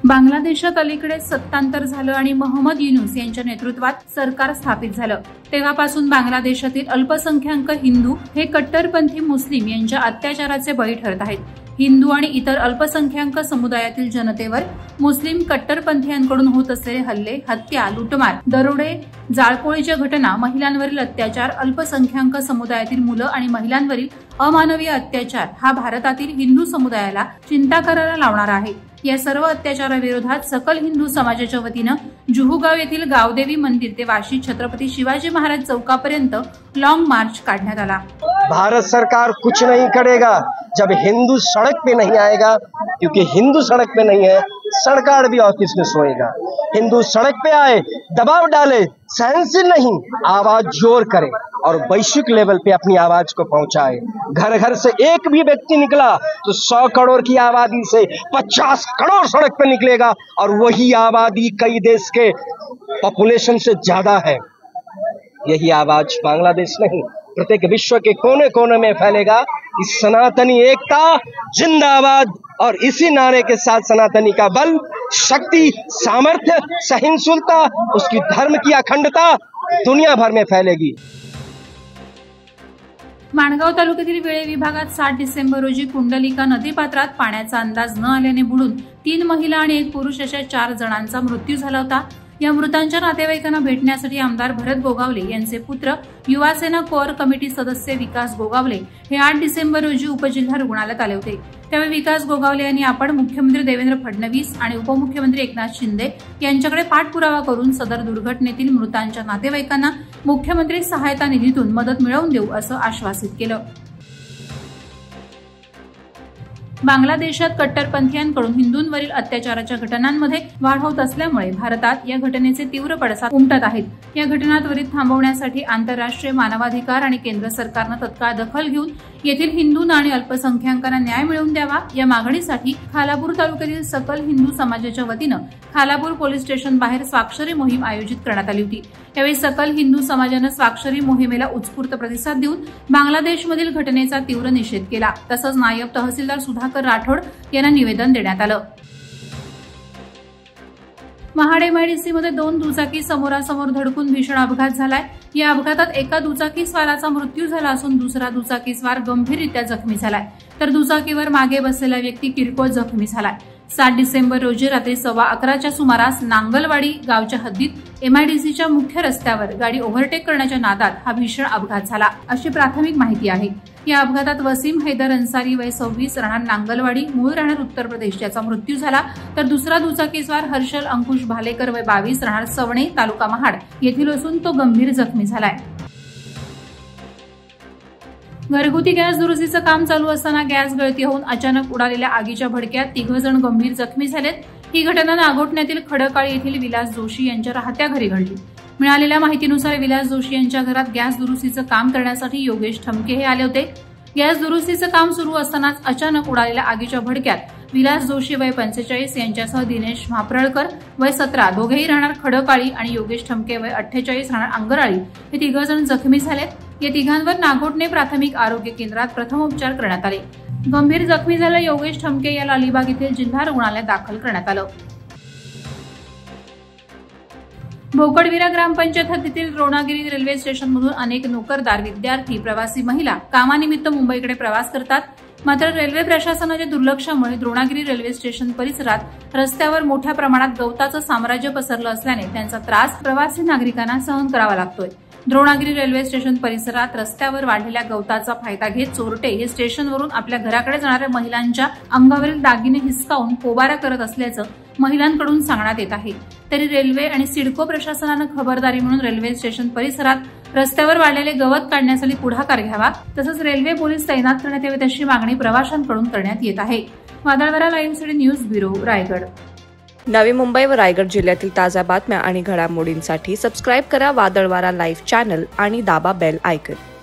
बांगलादेशात अलीकडे सत्तांतर झालं आणि मोहम्मद युनूस यांच्या नेतृत्वात सरकार स्थापित झालं तेव्हापासून बांगलादेशातील अल्पसंख्याक हिंदू हे कट्टरपंथी मुस्लिम यांच्या अत्याचाराचे बळी ठरत आहेत। हिंदू आणि इतर अल्पसंख्याक समुदायातील जनतेवर मुस्लिम कट्टरपंथीयांकडून होत असलेले हल्ले, हत्या, लुटमार, दरोडे, जाळपोळीच्या घटना, महिलांवरील अत्याचार, अल्पसंख्याक समुदायातील मुलं आणि महिलांवरील अमानवीय अत्याचार हा भारतातील हिंदू समुदायाला चिंता करायला लावणारा आहे। या सर्व अत्याचाराविरोधात सकल हिंदू समाजाच्या वतीनं जुहूगाव येथील गावदेवी मंदिर ते वाशी छत्रपती शिवाजी महाराज चौकापर्यंत लॉन्ग मार्च काढण्यात आला। भारत सरकार कुछ नहीं करेगा जब हिंदू सड़क पे नहीं आएगा, क्योंकि हिंदू सड़क पे नहीं है, सरकार भी ऑफिस में सोएगा। हिंदू सड़क पे आए, दबाव डाले, सहनशील नहीं, आवाज जोर करे और वैश्विक लेवल पे अपनी आवाज को पहुंचाए। घर घर से एक भी व्यक्ति निकला तो 100 करोड़ की आबादी से 50 करोड़ सड़क पे निकलेगा और वही आबादी कई देश के पॉपुलेशन से ज्यादा है। यही आवाज बांग्लादेश नहीं प्रत्येक विश्व के कोने कोने में फैलेगा। इस सनातनी एकता जिंदाबाद और इसी नारे के साथ सनातनी का बल, शक्ति, सामर्थ्य, सहिष्णुता, उसकी धर्म की अखंडता दुनिया भर में फैलेगी। माणगाव तालुक्यातील वेळे विभागात 7 डिसेंबर रोजी कुंडलिका नदीपात्रात पाण्याचा अंदाज न आल्याने बुडून 3 महिला आणि 1 पुरुष अशा 4 जणांचा मृत्यू झाला होता। या मृतांच्या नातेवाईकांना भेटण्यासाठी आमदार भरत गोगावले यांचे पुत्र युवासेना कोर कमिटी सदस्य विकास गोगावले हे 8 डिसेंबर रोजी उपजिल्हा रुग्णालयात आले होते। त्यावेळी विकास गोगावले यांनी आपण मुख्यमंत्री देवेंद्र फडणवीस आणि उपमुख्यमंत्री एकनाथ शिंदे यांच्याकडे पाठपुरावा करून सदर दुर्घटनेतील मृतांच्या नातेवाईकांना मुख्यमंत्री सहायता निधीतून मदत मिळवून देऊ असं आश्वासित केलं। बांगलादेशात कट्टरपंथीयांकडून हिंदूंवरील अत्याचाराच्या घटनांमध्ये वाढ होत असल्यामुळे भारतात या घटनेचे तीव्र पडसाद उमटत आहेत। या घटना त्वरित थांबवण्यासाठी आंतरराष्ट्रीय मानवाधिकार आणि केंद्र सरकारनं तत्काळ दखल घेऊन येथील हिंदूंना आणि अल्पसंख्याकांना न्याय मिळवून द्यावा या मागणीसाठी खालापूर तालुक्यातील सकल हिंदू समाजाच्या वतीनं खालापूर पोलीस स्टेशन बाहेर स्वाक्षरी मोहीम आयोजित करण्यात आली होती। यावेळी सकल हिंदू समाजानं स्वाक्षरी मोहिमेला उत्स्फूर्त प्रतिसाद देऊन बांगलादेशमधील घटनेचा तीव्र निषेध केला। तसंच नायब तहसीलदार सुधाकर राठोड यांना निवेदन देण्यात आलं। महाड एमआयडीसी मध्ये 2 दुचाकी समोरासमोर धडकून भीषण अपघात झालाय। या अपघातात एका दुचाकी स्वाराचा मृत्यू झाला असून दुसरा दुचाकी स्वार गंभीररित्या जखमी झालाय, तर दुचाकीवर मागे बसलेला व्यक्ती किरकोळ जखमी झालाय। 7 डिसेंबर रोजी रात्री 11:15च्या सुमारास नांगलवाडी गावच्या हद्दीत एमआयडीसीच्या मुख्य रस्त्यावर गाडी ओव्हरटेक करण्याच्या नादात हा भीषण अपघात झाला अशी प्राथमिक माहिती आहे। या अपघातात वसीम हैदर अन्सारी वय 26 राहणार नांगलवाडी मूळ राहणार उत्तर प्रदेश याचा मृत्यू झाला, तर दुसरा दुचाकीस्वार हर्षल अंकुश भालेकर वय 22 राहणार सवणे तालुका महाड येथील असून तो गंभीर जखमी झालाय। घरगुती गॅस दुरुस्तीचं काम चालू असताना गॅस गळती होऊन अचानक उडालेल्या आगीच्या भडक्यात 3 जण गंभीर जखमी झालेत। ही घटना नागोठण्यातील खडकाळी येथील विलास जोशी यांच्या राहत्या घरी घडली। मिळालेल्या माहितीनुसार विलास जोशी यांच्या घरात गॅस दुरुस्तीचं काम करण्यासाठी योगेश ठमके हे आले होते। गॅस दुरुस्तीचं काम सुरू असतानाच अचानक उडालेल्या आगीच्या भडक्यात विलास जोशी वय 45 यांच्यासह दिनेश म्हाप्रळकर वय 17 दोघेही राहणार खडकाळी आणि योगेश ठमके वय 48 राहणार अंगराळी हे 3 जण जखमी झालेत। या तिघांवर नागोठणे प्राथमिक आरोग्य केंद्रात प्रथमोपचार करण्यात आले। गंभीर जखमी झालेल्या योगेश ठमके याला अलिबाग येथील जिल्हा रुग्णालयात दाखल करण्यात आलं। भोकडविरा ग्रामपंचायत हद्दीतील द्रोणागिरी रेल्वे स्टेशनमधून अनेक नोकरदार, विद्यार्थी, प्रवासी महिला कामानिमित्त मुंबईकडे प्रवास करतात। मात्र रेल्वे प्रशासनाच्या दुर्लक्षामुळे द्रोणागिरी रेल्वे स्टेशन परिसरात रस्त्यावर मोठ्या प्रमाणात गवताचं साम्राज्य पसरलं असल्याने त्यांचा त्रास प्रवासी नागरिकांना सहन करावा लागतोय। द्रोणागिरी रेल्वे स्टेशन परिसरात रस्त्यावर वाढलेल्या गवताचा फायदा घेत चोरटे हे स्टेशनवरून आपल्या घराकडे जाणाऱ्या महिलांच्या अंगावरील दागिने हिसकावून पोबारा करत असल्याचं महिलांकडून सांगण्यात येत आहे। तरी रेल्वे आणि सिडको प्रशासनानं खबरदारी म्हणून रेल्वे स्टेशन परिसरात रस्त्यावर वाढलेले गवत काढण्यासाठी पुढाकार घ्यावा, तसंच रेल्वे पोलीस तैनात करण्यात यावेत अशी मागणी प्रवाशांकडून करण्यात येत आहे। Vadalvara live city news bureau, Raigad. Navi Mumbai व रायगड जिल्ह्यातील ताज्या बातम्या आणि घडामोडींसाठी सबस्क्राईब करा वादळवारा लाईव्ह चॅनल आणि दाबा बेल आयकॉन।